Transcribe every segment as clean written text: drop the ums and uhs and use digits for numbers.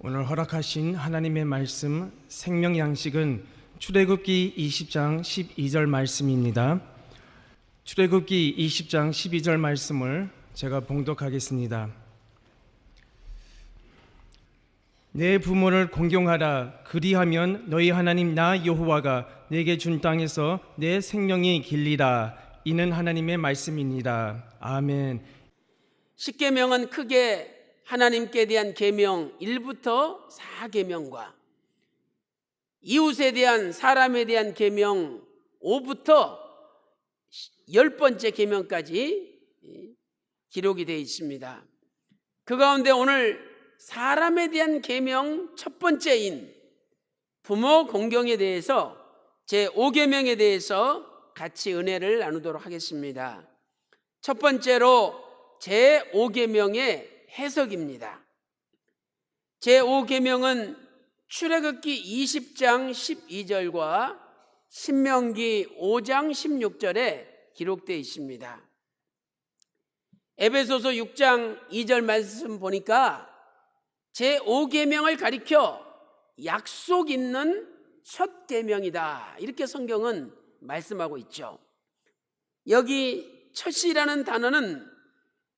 오늘 허락하신 하나님의 말씀 생명 양식은 출애굽기 20장 12절 말씀입니다. 출애굽기 20장 12절 말씀을 제가 봉독하겠습니다. 내 부모를 공경하라. 그리하면 너희 하나님 나 여호와가 내게 준 땅에서 내 생명이 길리라. 이는 하나님의 말씀입니다. 아멘. 십계명은 크게 하나님께 대한 계명 1부터 4계명과 이웃에 대한 사람에 대한 계명 5부터 10번째 계명까지 기록이 되어 있습니다. 그 가운데 오늘 사람에 대한 계명 첫 번째인 부모 공경에 대해서 제5계명에 대해서 같이 은혜를 나누도록 하겠습니다. 첫 번째로 제5계명의 해석입니다. 제5계명은 출애굽기 20장 12절과 신명기 5장 16절에 기록되어 있습니다. 에베소서 6장 2절 말씀 보니까 제5계명을 가리켜 약속 있는 첫 계명이다, 이렇게 성경은 말씀하고 있죠. 여기 첫이라는 단어는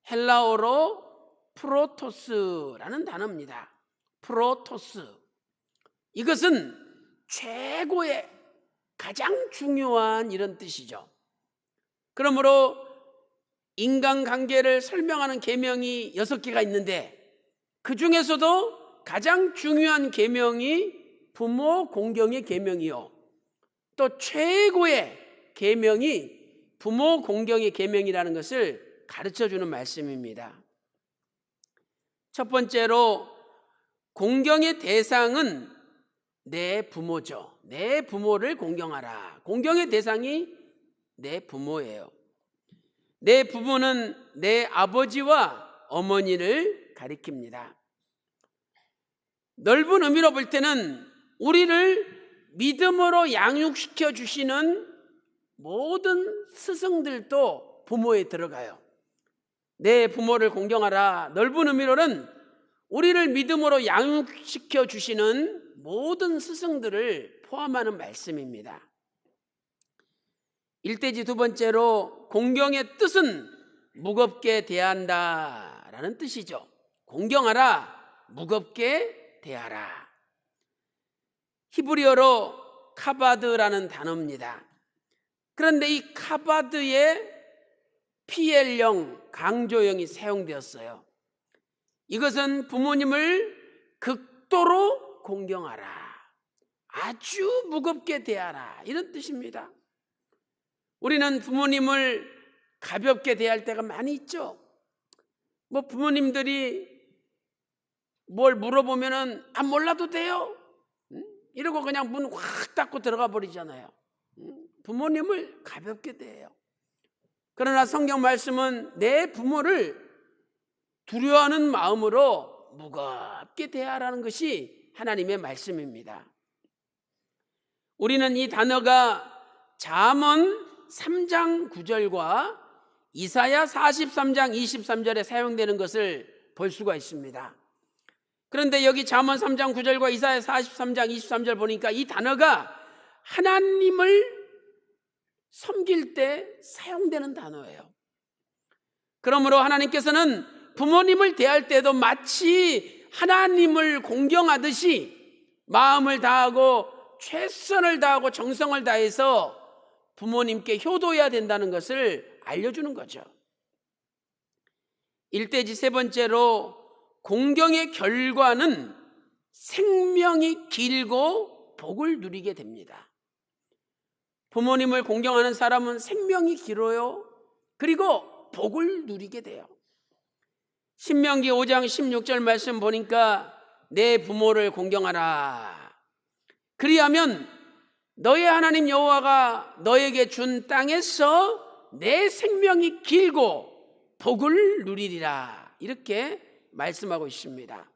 헬라어로 프로토스라는 단어입니다. 프로토스. 이것은 최고의 가장 중요한 이런 뜻이죠. 그러므로 인간관계를 설명하는 계명이 6개가 있는데 그 중에서도 가장 중요한 계명이 부모 공경의 계명이요, 또 최고의 계명이 부모 공경의 계명이라는 것을 가르쳐주는 말씀입니다. 첫 번째로 공경의 대상은 내 부모죠. 내 부모를 공경하라. 공경의 대상이 내 부모예요. 내 부모는 내 아버지와 어머니를 가리킵니다. 넓은 의미로 볼 때는 우리를 믿음으로 양육시켜 주시는 모든 스승들도 부모에 들어가요. 내 부모를 공경하라. 넓은 의미로는 우리를 믿음으로 양육시켜 주시는 모든 스승들을 포함하는 말씀입니다. 일대지 두 번째로 공경의 뜻은 무겁게 대한다라는 뜻이죠. 공경하라, 무겁게 대하라. 히브리어로 카바드라는 단어입니다. 그런데 이 카바드에 PL형, 강조형이 사용되었어요. 이것은 부모님을 극도로 공경하라, 아주 무겁게 대하라, 이런 뜻입니다. 우리는 부모님을 가볍게 대할 때가 많이 있죠. 부모님들이 뭘 물어보면은 몰라도 돼요, 이러고 그냥 문 확 닫고 들어가 버리잖아요. 부모님을 가볍게 대해요. 그러나 성경 말씀은 내 부모를 두려워하는 마음으로 무겁게 대하라는 것이 하나님의 말씀입니다. 우리는 이 단어가 잠언 3장 9절과 이사야 43장 23절에 사용되는 것을 볼 수가 있습니다. 그런데 여기 잠언 3장 9절과 이사야 43장 23절 보니까 이 단어가 하나님을 섬길 때 사용되는 단어예요. 그러므로 하나님께서는 부모님을 대할 때도 마치 하나님을 공경하듯이 마음을 다하고 최선을 다하고 정성을 다해서 부모님께 효도해야 된다는 것을 알려주는 거죠. 일대지 세 번째로 공경의 결과는 생명이 길고 복을 누리게 됩니다. 부모님을 공경하는 사람은 생명이 길어요. 그리고 복을 누리게 돼요. 신명기 5장 16절 말씀 보니까 내 부모를 공경하라. 그리하면 너의 하나님 여호와가 너에게 준 땅에서 내 생명이 길고 복을 누리리라. 이렇게 말씀하고 있습니다.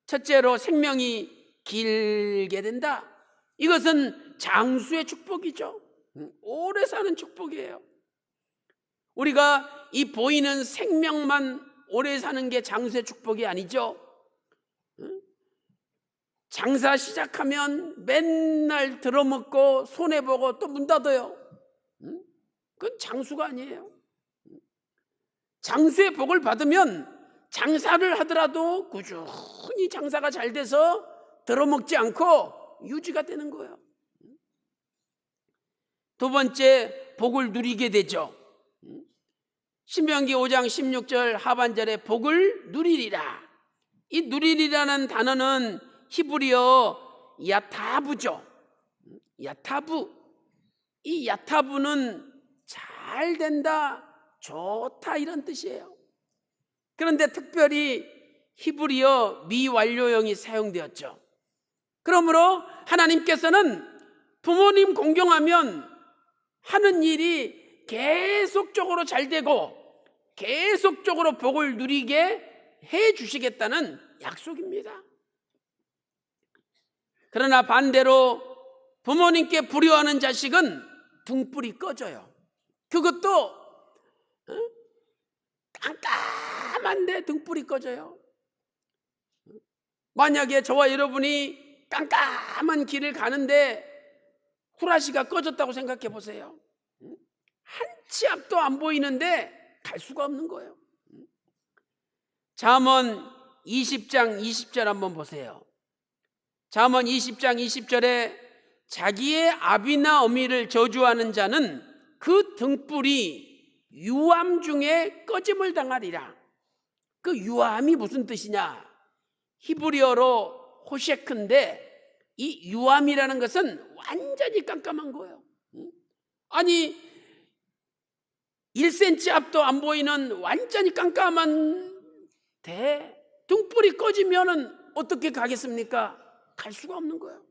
첫째로 생명이 길게 된다. 이것은 장수의 축복이죠. 오래 사는 축복이에요. 우리가 이 보이는 생명만 오래 사는 게 장수의 축복이 아니죠. 장사 시작하면 맨날 들어먹고 손해보고 또 문 닫아요. 그건 장수가 아니에요. 장수의 복을 받으면 장사를 하더라도 꾸준히 장사가 잘 돼서 들어먹지 않고 유지가 되는 거예요. 두 번째, 복을 누리게 되죠. 신명기 5장 16절 하반절에 복을 누리리라. 이 누리리라는 단어는 히브리어 야타부죠. 야타부. 이 야타부는 잘 된다, 좋다 이런 뜻이에요. 그런데 특별히 히브리어 미완료형이 사용되었죠. 그러므로 하나님께서는 부모님 공경하면 하는 일이 계속적으로 잘 되고 계속적으로 복을 누리게 해 주시겠다는 약속입니다. 그러나 반대로 부모님께 불효하는 자식은 등불이 꺼져요. 그것도 깜깜한데 등불이 꺼져요. 만약에 저와 여러분이 깜깜한 길을 가는데 후라시가 꺼졌다고 생각해 보세요. 한 치 앞도 안 보이는데 갈 수가 없는 거예요. 잠언 20장 20절 한번 보세요. 잠언 20장 20절에 자기의 아비나 어미를 저주하는 자는 그 등불이 유암 중에 꺼짐을 당하리라. 그 유암이 무슨 뜻이냐? 히브리어로 호셰크인데 이 유암이라는 것은 완전히 깜깜한 거예요. 아니 1cm 앞도 안 보이는 완전히 깜깜한 등불이 꺼지면 어떻게 가겠습니까? 갈 수가 없는 거예요.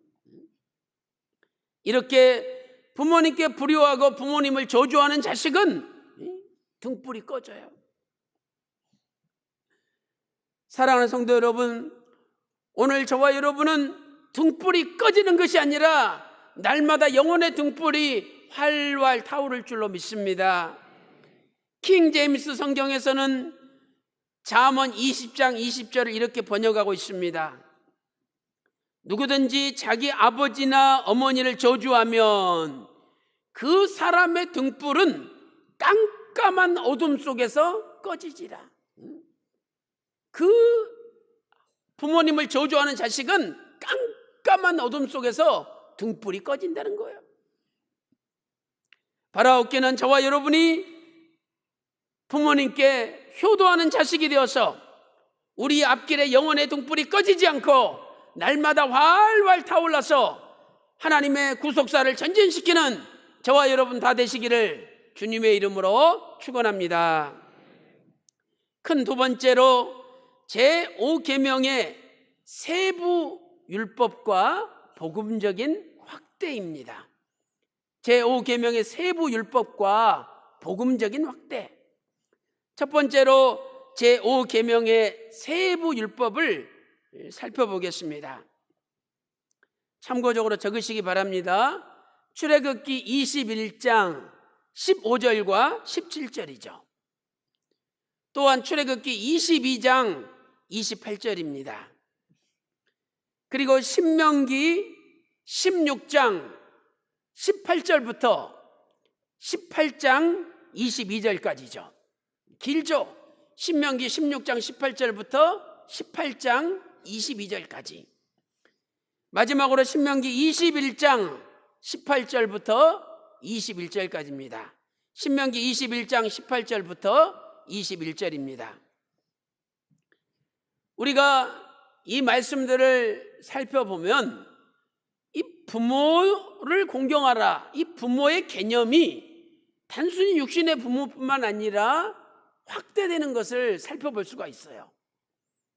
이렇게 부모님께 불효하고 부모님을 저주하는 자식은 등불이 꺼져요. 사랑하는 성도 여러분, 오늘 저와 여러분은 등불이 꺼지는 것이 아니라 날마다 영혼의 등불이 활활 타오를 줄로 믿습니다. 킹 제임스 성경에서는 잠언 20장 20절을 이렇게 번역하고 있습니다. 누구든지 자기 아버지나 어머니를 저주하면 그 사람의 등불은 깜깜한 어둠 속에서 꺼지지라. 그 부모님을 저주하는 자식은 깜깜한 어둠 속에서 등불이 꺼진다는 거예요. 바라옵기는 저와 여러분이 부모님께 효도하는 자식이 되어서 우리 앞길에 영혼의 등불이 꺼지지 않고 날마다 활활 타올라서 하나님의 구속사를 전진시키는 저와 여러분 다 되시기를 주님의 이름으로 축원합니다. 큰 두 번째로 제5계명의 세부 율법과 복음적인 확대입니다. 제5계명의 세부 율법과 복음적인 확대. 첫 번째로 제5계명의 세부 율법을 살펴보겠습니다. 참고적으로 적으시기 바랍니다. 출애굽기 21장 15절과 17절이죠. 또한 출애굽기 22장 28절입니다. 그리고 신명기 16장 18절부터 18장 22절까지죠. 길죠. 신명기 16장 18절부터 18장 22절까지. 마지막으로 신명기 21장 18절부터 21절까지입니다. 신명기 21장 18절부터 21절입니다. 우리가 이 말씀들을 살펴보면 이 부모를 공경하라, 이 부모의 개념이 단순히 육신의 부모뿐만 아니라 확대되는 것을 살펴볼 수가 있어요.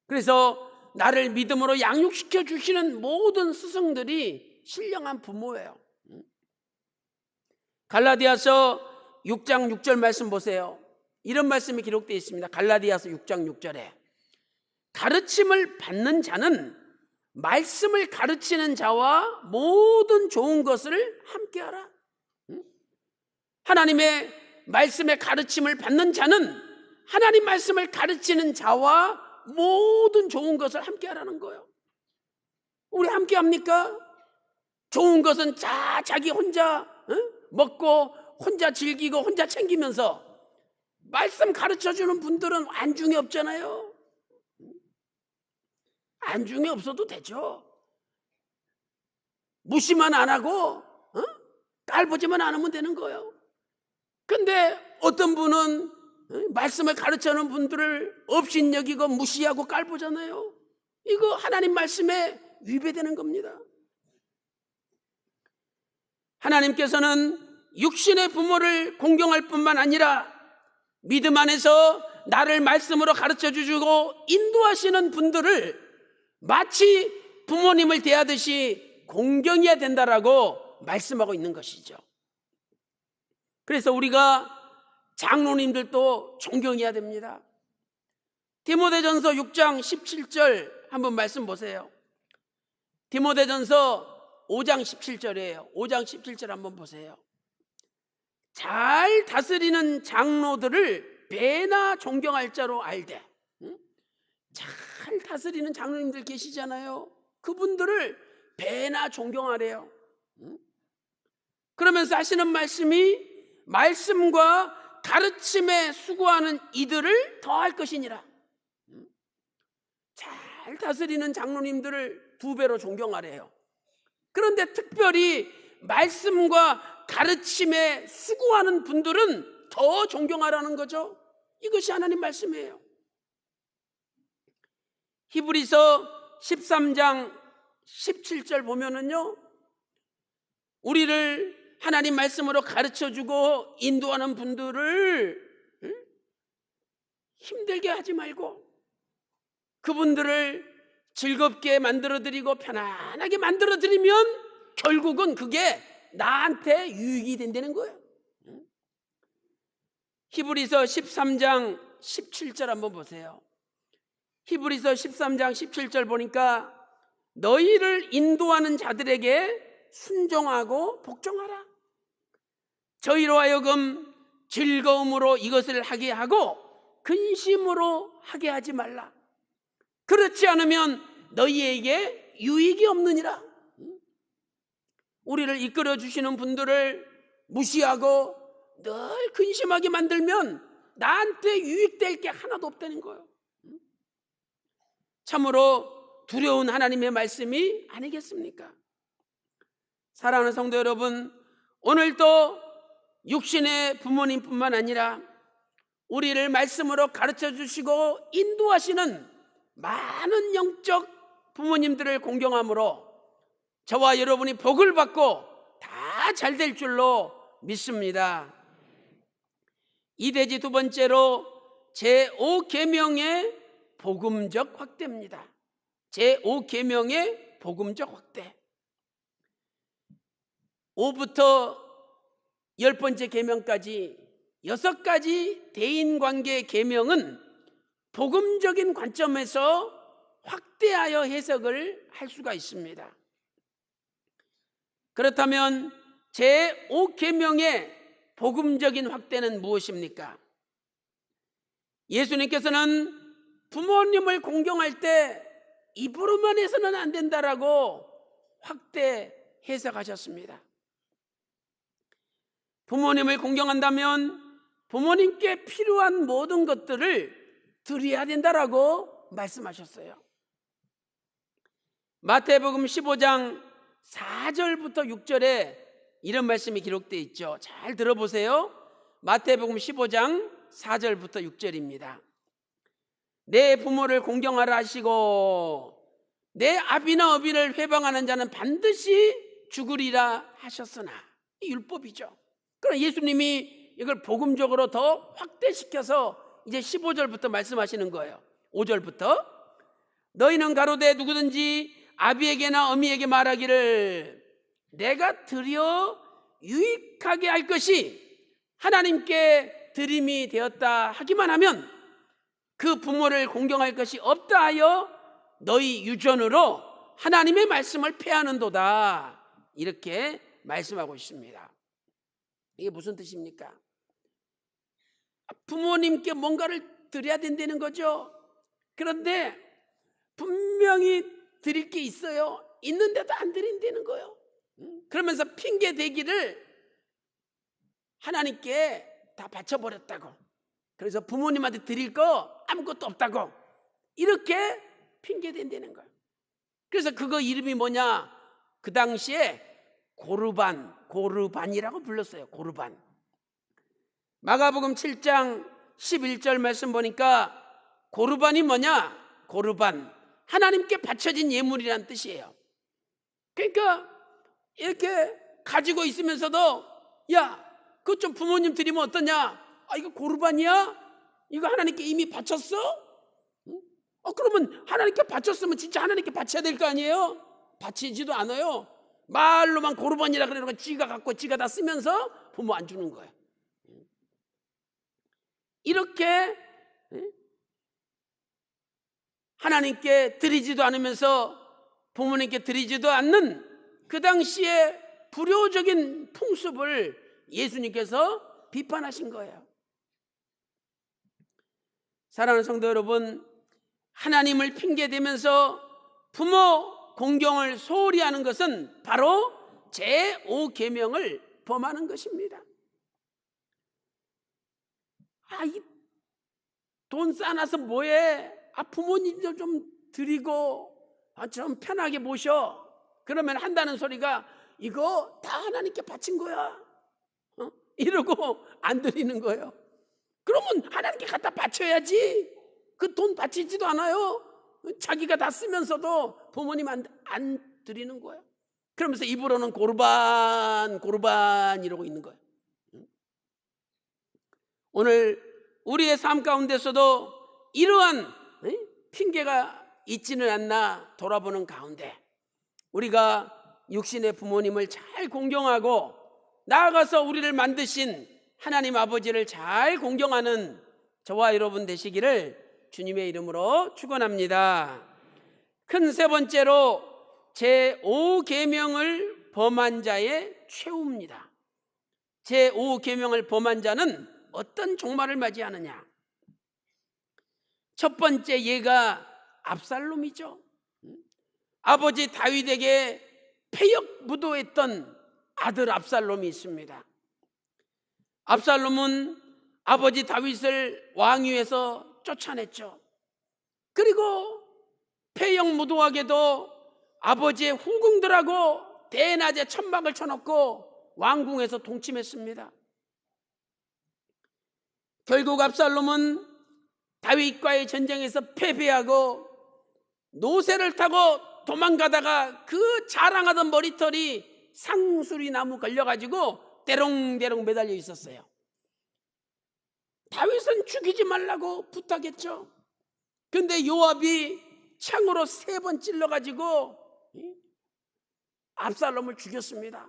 그래서 나를 믿음으로 양육시켜 주시는 모든 스승들이 신령한 부모예요. 갈라디아서 6장 6절 말씀 보세요. 이런 말씀이 기록되어 있습니다. 갈라디아서 6장 6절에 가르침을 받는 자는 말씀을 가르치는 자와 모든 좋은 것을 함께하라. 하나님의 말씀의 가르침을 받는 자는 하나님 말씀을 가르치는 자와 모든 좋은 것을 함께하라는 거예요. 우리 함께 합니까? 좋은 것은 자기 혼자 먹고 혼자 즐기고 혼자 챙기면서 말씀 가르쳐주는 분들은 안중에 없잖아요. 안중에 없어도 되죠. 무시만 안 하고 깔보지만 않으면 되는 거예요. 근데 어떤 분은 말씀을 가르쳐주는 분들을 업신여기고 무시하고 깔보잖아요. 이거 하나님 말씀에 위배되는 겁니다. 하나님께서는 육신의 부모를 공경할 뿐만 아니라 믿음 안에서 나를 말씀으로 가르쳐 주시고 인도하시는 분들을 마치 부모님을 대하듯이 공경해야 된다라고 말씀하고 있는 것이죠. 그래서 우리가 장로님들도 존경해야 됩니다. 디모데전서 6장 17절 한번 말씀 보세요. 디모데전서 5장 17절이에요. 5장 17절 한번 보세요. 잘 다스리는 장로들을 배나 존경할 자로 알되. 잘 다스리는 장로님들 계시잖아요. 그분들을 배나 존경하래요. 그러면서 하시는 말씀이 말씀과 가르침에 수고하는 이들을 더할 것이니라. 잘 다스리는 장로님들을 2배로 존경하래요. 그런데 특별히 말씀과 가르침에 수고하는 분들은 더 존경하라는 거죠. 이것이 하나님 말씀이에요. 히브리서 13장 17절 보면은요, 우리를 하나님 말씀으로 가르쳐주고 인도하는 분들을 힘들게 하지 말고 그분들을 즐겁게 만들어드리고 편안하게 만들어드리면 결국은 그게 나한테 유익이 된다는 거예요. 히브리서 13장 17절 한번 보세요. 히브리서 13장 17절 보니까 너희를 인도하는 자들에게 순종하고 복종하라. 저희로 하여금 즐거움으로 이것을 하게 하고 근심으로 하게 하지 말라. 그렇지 않으면 너희에게 유익이 없느니라. 우리를 이끌어 주시는 분들을 무시하고 늘 근심하게 만들면 나한테 유익될 게 하나도 없다는 거예요. 참으로 두려운 하나님의 말씀이 아니겠습니까? 사랑하는 성도 여러분, 오늘도 육신의 부모님뿐만 아니라 우리를 말씀으로 가르쳐 주시고 인도하시는 많은 영적 부모님들을 공경함으로 저와 여러분이 복을 받고 다 잘 될 줄로 믿습니다. 이대지 2번째로 제5계명의 복음적 확대입니다. 제5계명의 복음적 확대. 5부터 10번째 계명까지 6가지 대인관계 계명은 복음적인 관점에서 확대하여 해석을 할 수가 있습니다. 그렇다면 제5계명의 복음적인 확대는 무엇입니까? 예수님께서는 부모님을 공경할 때 입으로만 해서는 안 된다라고 확대 해석하셨습니다. 부모님을 공경한다면 부모님께 필요한 모든 것들을 드려야 된다라고 말씀하셨어요. 마태복음 15장 4절부터 6절에 이런 말씀이 기록되어 있죠. 잘 들어보세요. 마태복음 15장 4절부터 6절입니다. 내 부모를 공경하라 하시고 내 아비나 어비를 회방하는 자는 반드시 죽으리라 하셨으나, 이 율법이죠. 그럼 예수님이 이걸 복음적으로 더 확대시켜서 이제 15절부터 말씀하시는 거예요. 5절부터 너희는 가로되 누구든지 아비에게나 어미에게 말하기를 내가 드려 유익하게 할 것이 하나님께 드림이 되었다 하기만 하면 그 부모를 공경할 것이 없다 하여 너희 유전으로 하나님의 말씀을 폐하는도다, 이렇게 말씀하고 있습니다. 이게 무슨 뜻입니까? 부모님께 뭔가를 드려야 된다는 거죠. 그런데 분명히 드릴 게 있어요. 있는데도 안 드린다는 거예요. 그러면서 핑계 대기를 하나님께 다 바쳐버렸다고. 그래서 부모님한테 드릴 거 아무것도 없다고 이렇게 핑계 댄다는 거예요. 그래서 그거 이름이 뭐냐? 그 당시에 고르반이라고 불렀어요. 고르반. 마가복음 7장 11절 말씀 보니까 고르반이 뭐냐? 고르반, 하나님께 바쳐진 예물이란 뜻이에요. 그러니까 이렇게 가지고 있으면서도 야, 그거 좀 부모님 드리면 어떠냐? 아, 이거 고르반이야? 이거 하나님께 이미 바쳤어? 그러면 하나님께 바쳤으면 진짜 하나님께 바쳐야 될 거 아니에요? 바치지도 않아요. 말로만 고르반이라 그러는 지가 갖고 지가 다 쓰면서 부모 안 주는 거예요. 이렇게 하나님께 드리지도 않으면서 부모님께 드리지도 않는 그 당시에 불효적인 풍습을 예수님께서 비판하신 거예요. 사랑하는 성도 여러분, 하나님을 핑계대면서 부모 공경을 소홀히 하는 것은 바로 제5계명을 범하는 것입니다. 이 돈 쌓아놔서 뭐해? 부모님들 좀 드리고 좀 편하게 모셔. 그러면 한다는 소리가 이거 다 하나님께 바친 거야. 이러고 안 드리는 거예요. 그러면 하나님께 갖다 바쳐야지. 그 돈 바치지도 않아요. 자기가 다 쓰면서도 부모님 안 드리는 거예요. 그러면서 입으로는 고르반 이러고 있는 거예요. 오늘 우리의 삶 가운데서도 이러한 핑계가 있지는 않나 돌아보는 가운데 우리가 육신의 부모님을 잘 공경하고 나아가서 우리를 만드신 하나님 아버지를 잘 공경하는 저와 여러분 되시기를 주님의 이름으로 축원합니다. 큰 세 번째로 제5계명을 범한 자의 최후입니다. 제5계명을 범한 자는 어떤 종말을 맞이하느냐? 첫 번째 예가 압살롬이죠. 아버지 다윗에게 패역무도했던 아들 압살롬이 있습니다. 압살롬은 아버지 다윗을 왕위에서 쫓아냈죠. 그리고 패역무도하게도 아버지의 후궁들하고 대낮에 천막을 쳐놓고 왕궁에서 동침했습니다. 결국 압살롬은 다윗과의 전쟁에서 패배하고 노새를 타고 도망가다가 그 자랑하던 머리털이 상수리 나무 걸려가지고 대롱대롱 매달려 있었어요. 다윗은 죽이지 말라고 부탁했죠. 근데 요압이 창으로 3번 찔러가지고 압살롬을 죽였습니다.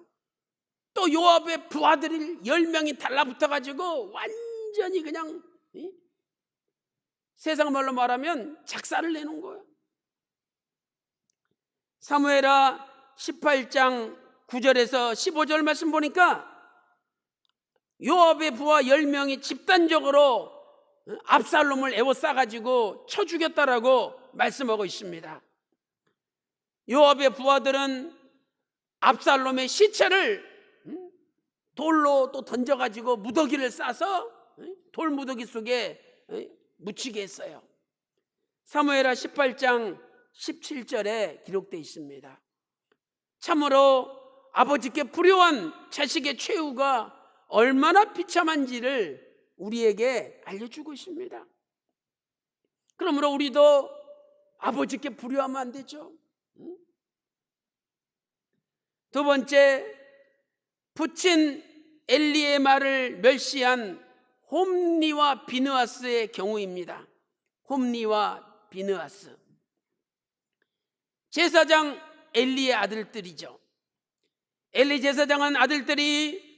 또 요압의 부하들이 10명이 달라붙어가지고 완전히 그냥 세상 말로 말하면 작사를 내놓은 거예요. 사무엘하 18장 9절에서 15절 말씀 보니까 요압의 부하 10명이 집단적으로 압살롬을 에워싸가지고 쳐 죽였다라고 말씀하고 있습니다. 요압의 부하들은 압살롬의 시체를 돌로 또 던져가지고 무더기를 싸서 돌무더기 속에 묻히게 했어요. 사무엘하 18장 17절에 기록되어 있습니다. 참으로 아버지께 불효한 자식의 최후가 얼마나 비참한지를 우리에게 알려주고 있습니다. 그러므로 우리도 아버지께 불효하면 안 되죠. 두 번째, 부친 엘리의 말을 멸시한 홈리와 비느하스의 경우입니다. 홈리와 비느하스, 제사장 엘리의 아들들이죠. 엘리 제사장은 아들들이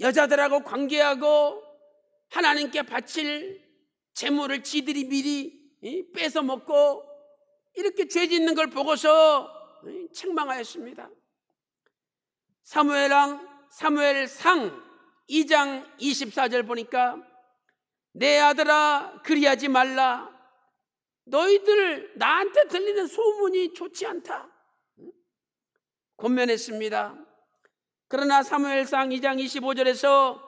여자들하고 관계하고 하나님께 바칠 재물을 지들이 미리 뺏어 먹고 이렇게 죄 짓는 걸 보고서 책망하였습니다. 사무엘상 2장 24절 보니까 내 아들아 그리하지 말라. 너희들 나한테 들리는 소문이 좋지 않다. 권면했습니다. 그러나 사무엘상 2장 25절에서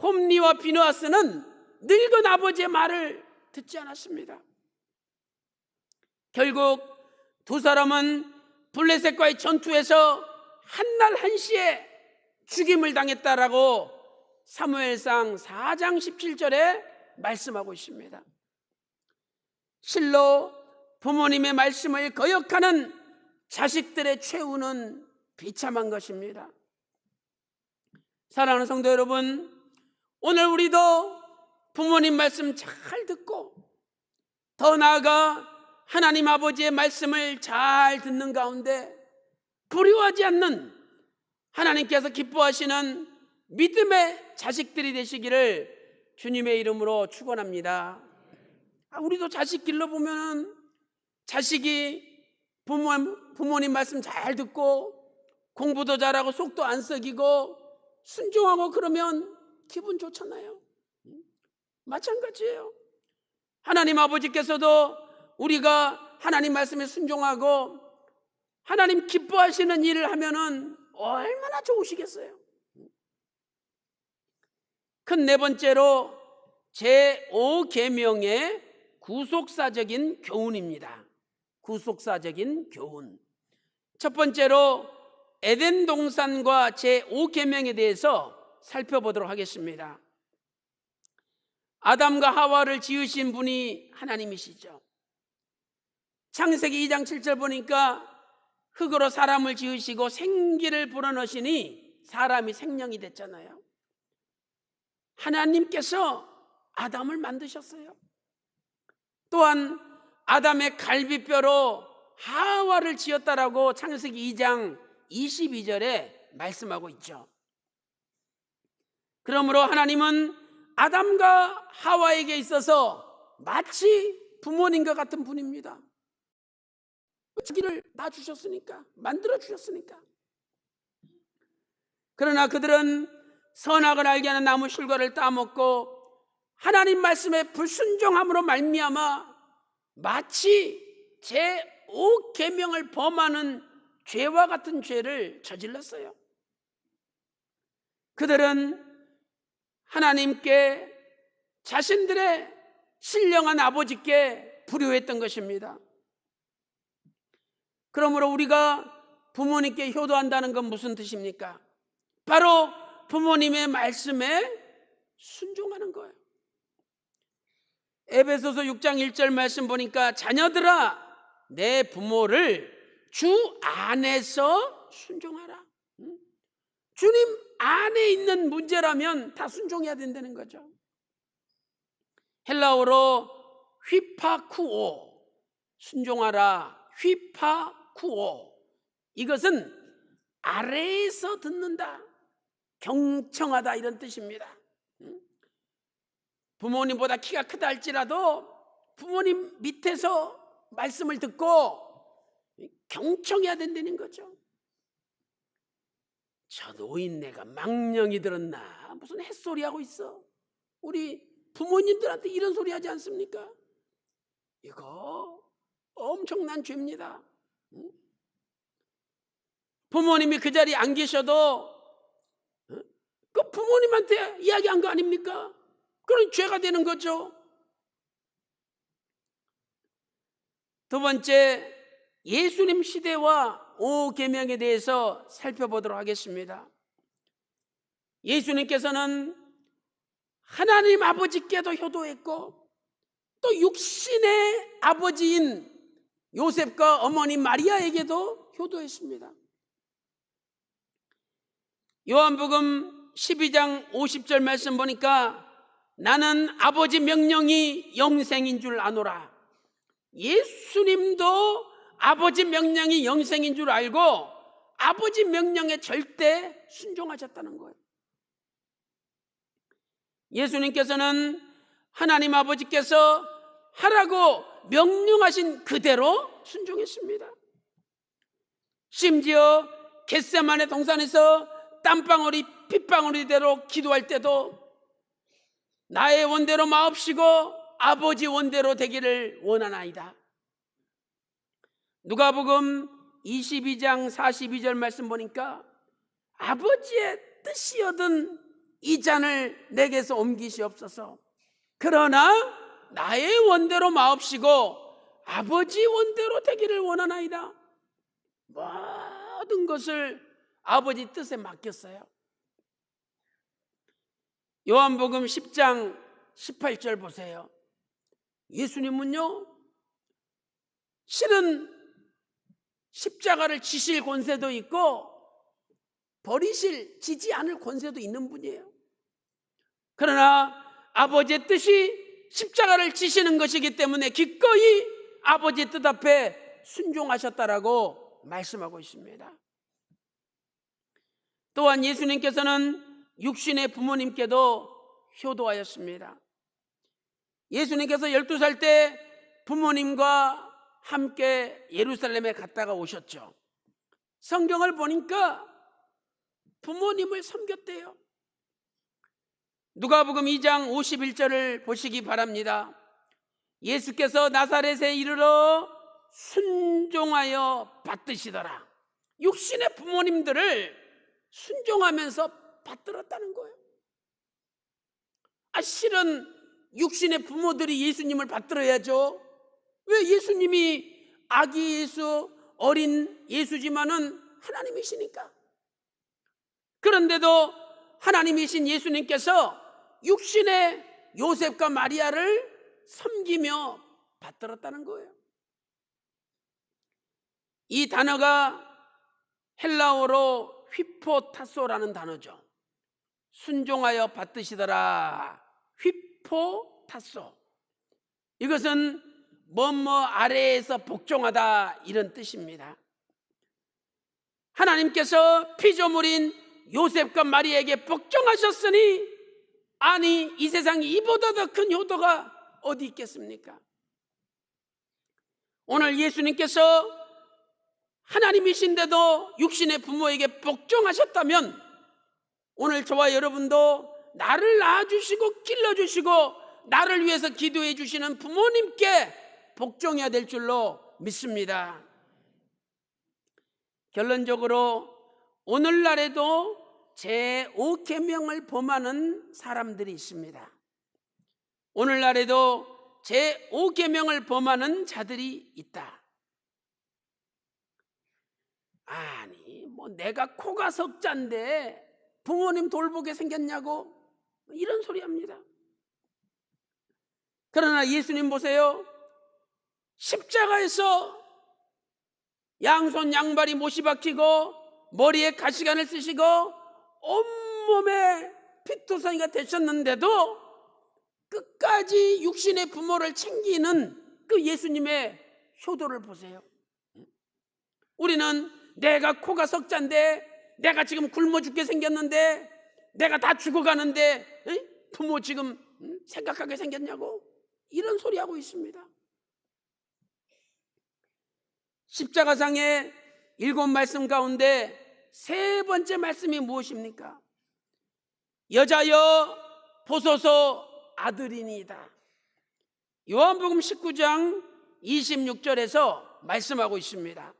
홈리와 비느하스는 늙은 아버지의 말을 듣지 않았습니다. 결국 두 사람은 블레셋과의 전투에서 한날 한시에 죽임을 당했다라고 사무엘상 4장 17절에 말씀하고 있습니다. 실로 부모님의 말씀을 거역하는 자식들의 최후는 비참한 것입니다. 사랑하는 성도 여러분, 오늘 우리도 부모님 말씀 잘 듣고 더 나아가 하나님 아버지의 말씀을 잘 듣는 가운데 불효하지 않는 하나님께서 기뻐하시는 믿음의 자식들이 되시기를 주님의 이름으로 축원합니다. 우리도 자식 길러보면 자식이 부모님 말씀 잘 듣고 공부도 잘하고 속도 안 썩이고 순종하고 그러면 기분 좋잖아요. 마찬가지예요. 하나님 아버지께서도 우리가 하나님 말씀에 순종하고 하나님 기뻐하시는 일을 하면은 얼마나 좋으시겠어요. 큰 네 번째로 제5계명의 구속사적인 교훈입니다. 구속사적인 교훈. 첫 번째로 에덴 동산과 제5계명에 대해서 살펴보도록 하겠습니다. 아담과 하와를 지으신 분이 하나님이시죠. 창세기 2장 7절 보니까 흙으로 사람을 지으시고 생기를 불어넣으시니 사람이 생명이 됐잖아요. 하나님께서 아담을 만드셨어요. 또한 아담의 갈비뼈로 하와를 지었다라고 창세기 2장 22절에 말씀하고 있죠. 그러므로 하나님은 아담과 하와에게 있어서 마치 부모님과 같은 분입니다. 자기를 낳아주셨으니까, 만들어주셨으니까. 그러나 그들은 선악을 알게 하는 나무 실과를 따먹고 하나님 말씀에 불순종함으로 말미암아 마치 제5계명을 범하는 죄와 같은 죄를 저질렀어요. 그들은 하나님께 자신들의 신령한 아버지께 불효했던 것입니다. 그러므로 우리가 부모님께 효도한다는 건 무슨 뜻입니까? 바로 부모님의 말씀에 순종하는 거예요. 에베소서 6장 1절 말씀 보니까 자녀들아 내 부모를 주 안에서 순종하라. 주님 안에 있는 문제라면 다 순종해야 된다는 거죠. 헬라어로 휘파쿠오, 순종하라. 휘파쿠오, 이것은 아래에서 듣는다, 경청하다 이런 뜻입니다. 부모님보다 키가 크다 할지라도 부모님 밑에서 말씀을 듣고 경청해야 된다는 거죠. 저 노인네가 망령이 들었나 무슨 햇소리 하고 있어. 우리 부모님들한테 이런 소리 하지 않습니까? 이거 엄청난 죄입니다. 부모님이 그 자리에 안 계셔도 그 부모님한테 이야기한 거 아닙니까? 그런 죄가 되는 거죠. 두 번째, 예수님 시대와 5계명에 대해서 살펴보도록 하겠습니다. 예수님께서는 하나님 아버지께도 효도했고 또 육신의 아버지인 요셉과 어머니 마리아에게도 효도했습니다. 요한복음 12장 50절 말씀 보니까 나는 아버지 명령이 영생인 줄 아노라. 예수님도 아버지 명령이 영생인 줄 알고 아버지 명령에 절대 순종하셨다는 거예요. 예수님께서는 하나님 아버지께서 하라고 명령하신 그대로 순종했습니다. 심지어 겟세마네 동산에서 땀방울이 핏방울이대로 기도할 때도 나의 원대로 마옵시고 아버지 원대로 되기를 원하나이다. 누가복음 22장 42절 말씀 보니까 아버지의 뜻이거든 이 잔을 내게서 옮기시옵소서. 그러나 나의 원대로 마옵시고 아버지 원대로 되기를 원하나이다. 모든 것을 아버지 뜻에 맡겼어요. 요한복음 10장 18절 보세요. 예수님은요, 실은 십자가를 지실 권세도 있고 지지 않을 권세도 있는 분이에요. 그러나 아버지의 뜻이 십자가를 지시는 것이기 때문에 기꺼이 아버지의 뜻 앞에 순종하셨다라고 말씀하고 있습니다. 또한 예수님께서는 육신의 부모님께도 효도하였습니다. 예수님께서 12살 때 부모님과 함께 예루살렘에 갔다가 오셨죠. 성경을 보니까 부모님을 섬겼대요. 누가복음 2장 51절을 보시기 바랍니다. 예수께서 나사렛에 이르러 순종하여 받드시더라. 육신의 부모님들을 순종하면서 받들었다는 거예요. 실은 육신의 부모들이 예수님을 받들어야죠. 왜? 예수님이 아기 예수, 어린 예수지만은 하나님이시니까. 그런데도 하나님이신 예수님께서 육신의 요셉과 마리아를 섬기며 받들었다는 거예요. 이 단어가 헬라어로 휘포타소라는 단어죠. 순종하여 받드시더라. 휘포타소. 이것은 뭐뭐 아래에서 복종하다 이런 뜻입니다. 하나님께서 피조물인 요셉과 마리아에게 복종하셨으니 아니 이 세상에 이보다 더 큰 효도가 어디 있겠습니까? 오늘 예수님께서 하나님이신데도 육신의 부모에게 복종하셨다면 오늘 저와 여러분도 나를 낳아주시고 길러주시고 나를 위해서 기도해 주시는 부모님께 복종해야 될 줄로 믿습니다. 결론적으로 오늘날에도 제5계명을 범하는 사람들이 있습니다. 오늘날에도 제5계명을 범하는 자들이 있다. 아니 내가 코가 석자인데 부모님 돌보게 생겼냐고 이런 소리 합니다. 그러나 예수님 보세요. 십자가에서 양손 양발이 못이 박히고 머리에 가시관을 쓰시고 온몸에 피투성이가 되셨는데도 끝까지 육신의 부모를 챙기는 그 예수님의 효도를 보세요. 우리는 내가 코가 석자인데 내가 지금 굶어 죽게 생겼는데 내가 다 죽어가는데 부모 지금 생각하게 생겼냐고 이런 소리 하고 있습니다. 십자가상의 7말씀 가운데 3번째 말씀이 무엇입니까? 여자여 보소서 아들이니이다. 요한복음 19장 26절에서 말씀하고 있습니다.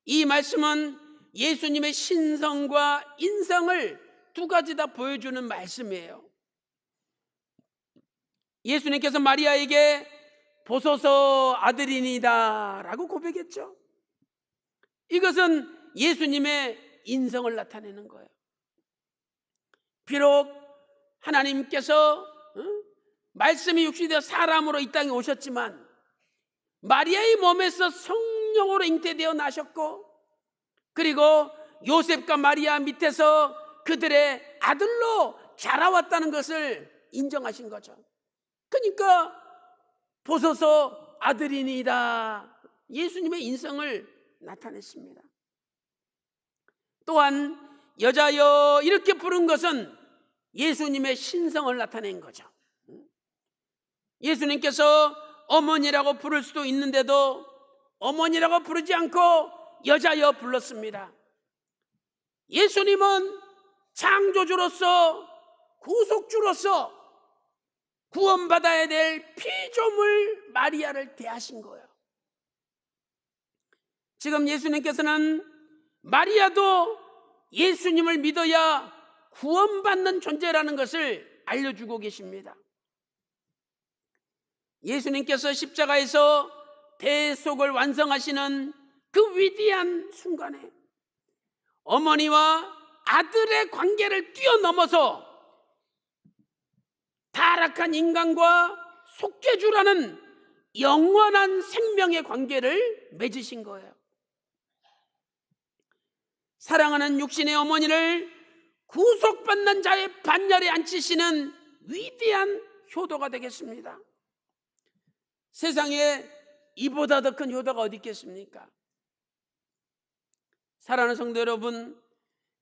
이 말씀은 예수님의 신성과 인성을 2가지 다 보여주는 말씀이에요. 예수님께서 마리아에게 보소서 아들이니이다 라고 고백했죠. 이것은 예수님의 인성을 나타내는 거예요. 비록 하나님께서 말씀이 육신되어 사람으로 이 땅에 오셨지만 마리아의 몸에서 성령으로 잉태되어 나셨고 그리고 요셉과 마리아 밑에서 그들의 아들로 자라왔다는 것을 인정하신 거죠. 그러니까 보소서 아들이니이다. 예수님의 인성을 나타냈습니다. 또한 여자여 이렇게 부른 것은 예수님의 신성을 나타낸 거죠. 예수님께서 어머니라고 부를 수도 있는데도 어머니라고 부르지 않고 여자여 불렀습니다. 예수님은 창조주로서 구속주로서 구원받아야 될 피조물 마리아를 대하신 거예요. 지금 예수님께서는 마리아도 예수님을 믿어야 구원받는 존재라는 것을 알려주고 계십니다. 예수님께서 십자가에서 대속을 완성하시는 그 위대한 순간에 어머니와 아들의 관계를 뛰어넘어서 타락한 인간과 속죄주라는 영원한 생명의 관계를 맺으신 거예요. 사랑하는 육신의 어머니를 구속받는 자의 반열에 앉히시는 위대한 효도가 되겠습니다. 세상에 이보다 더 큰 효도가 어디 있겠습니까? 사랑하는 성도 여러분,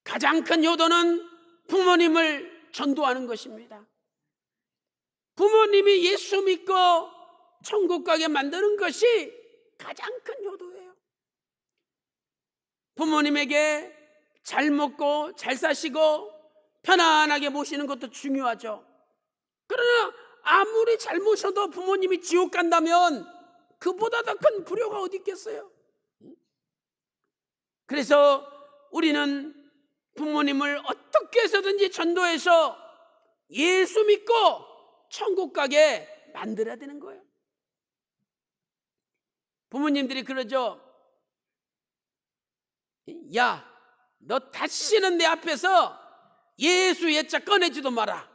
가장 큰 효도는 부모님을 전도하는 것입니다. 부모님이 예수 믿고 천국 가게 만드는 것이 가장 큰 효도예요. 부모님에게 잘 먹고 잘 사시고 편안하게 모시는 것도 중요하죠. 그러나 아무리 잘 모셔도 부모님이 지옥 간다면 그보다 더 큰 불효가 어디 있겠어요? 그래서 우리는 부모님을 어떻게 해서든지 전도해서 예수 믿고 천국 가게 만들어야 되는 거예요. 부모님들이 그러죠. 야, 너 다시는 내 앞에서 예수 예자 꺼내지도 마라.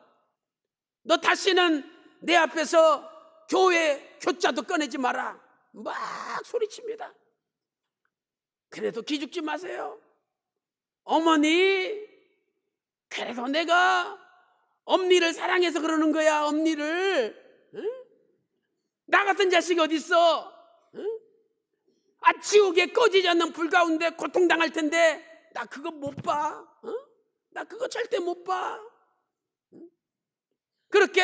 너 다시는 내 앞에서 교회 교자도 꺼내지 마라. 막 소리칩니다. 그래도 기죽지 마세요. 어머니, 그래도 내가 엄니를 사랑해서 그러는 거야. 엄니를. 응? 나 같은 자식이 어딨어? 응? 지옥에 꺼지지 않는 불 가운데 고통당할 텐데 나 그거 못 봐. 나 그거 절대 못 봐. 그렇게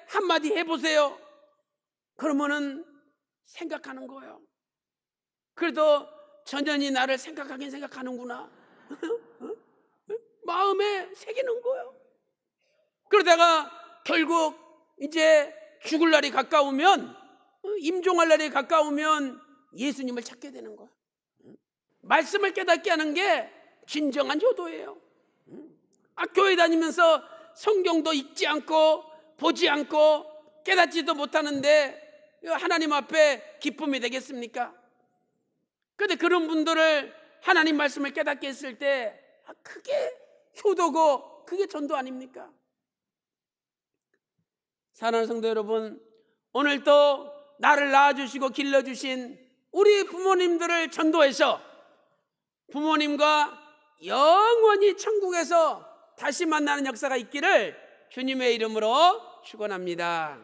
한마디 해보세요. 그러면은 생각하는 거예요. 그래도 전연히 나를 생각하긴 생각하는구나. 마음에 새기는 거예요. 그러다가 결국 이제 죽을 날이 가까우면, 임종할 날이 가까우면 예수님을 찾게 되는 거예요. 말씀을 깨닫게 하는 게 진정한 효도예요. 교회 다니면서 성경도 읽지 않고 보지 않고 깨닫지도 못하는데 하나님 앞에 기쁨이 되겠습니까? 그런데 그런 분들을 하나님 말씀을 깨닫게 했을 때 그게 효도고 그게 전도 아닙니까? 사랑하는 성도 여러분, 오늘도 나를 낳아주시고 길러주신 우리 부모님들을 전도해서 부모님과 영원히 천국에서 다시 만나는 역사가 있기를 주님의 이름으로 축원합니다.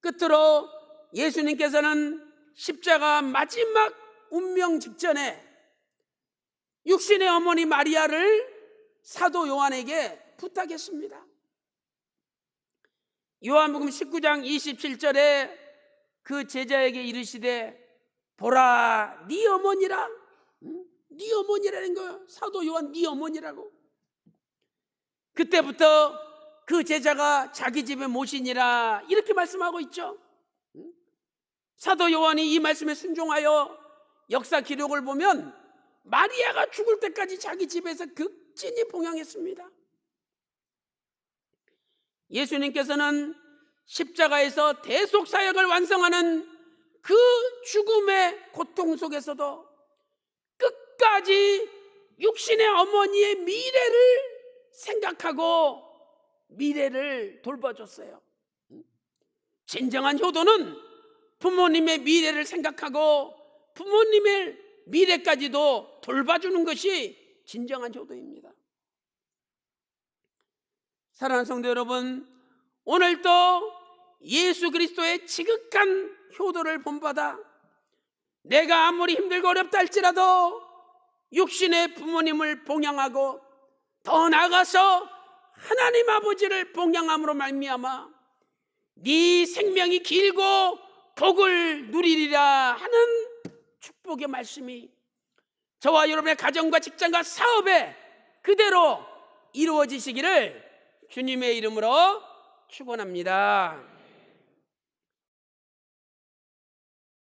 끝으로 예수님께서는 십자가 마지막 운명 직전에 육신의 어머니 마리아를 사도 요한에게 부탁했습니다. 요한복음 19장 27절에 그 제자에게 이르시되 보라 네 어머니라. 네 어머니라는 거예요. 사도 요한 네 어머니라고. 그때부터 그 제자가 자기 집에 모시니라 이렇게 말씀하고 있죠. 사도 요한이 이 말씀에 순종하여 역사 기록을 보면 마리아가 죽을 때까지 자기 집에서 극진히 봉양했습니다. 예수님께서는 십자가에서 대속사역을 완성하는 그 죽음의 고통 속에서도 끝까지 육신의 어머니의 미래를 생각하고 미래를 돌봐줬어요. 진정한 효도는 부모님의 미래를 생각하고 부모님의 미래까지도 돌봐주는 것이 진정한 효도입니다. 사랑하는 성도 여러분, 오늘도 예수 그리스도의 지극한 효도를 본받아 내가 아무리 힘들고 어렵다 할지라도 육신의 부모님을 봉양하고 더 나아가서 하나님 아버지를 봉양함으로 말미암아 네 생명이 길고 복을 누리리라 하는 축복의 말씀이 저와 여러분의 가정과 직장과 사업에 그대로 이루어지시기를 주님의 이름으로 축원합니다.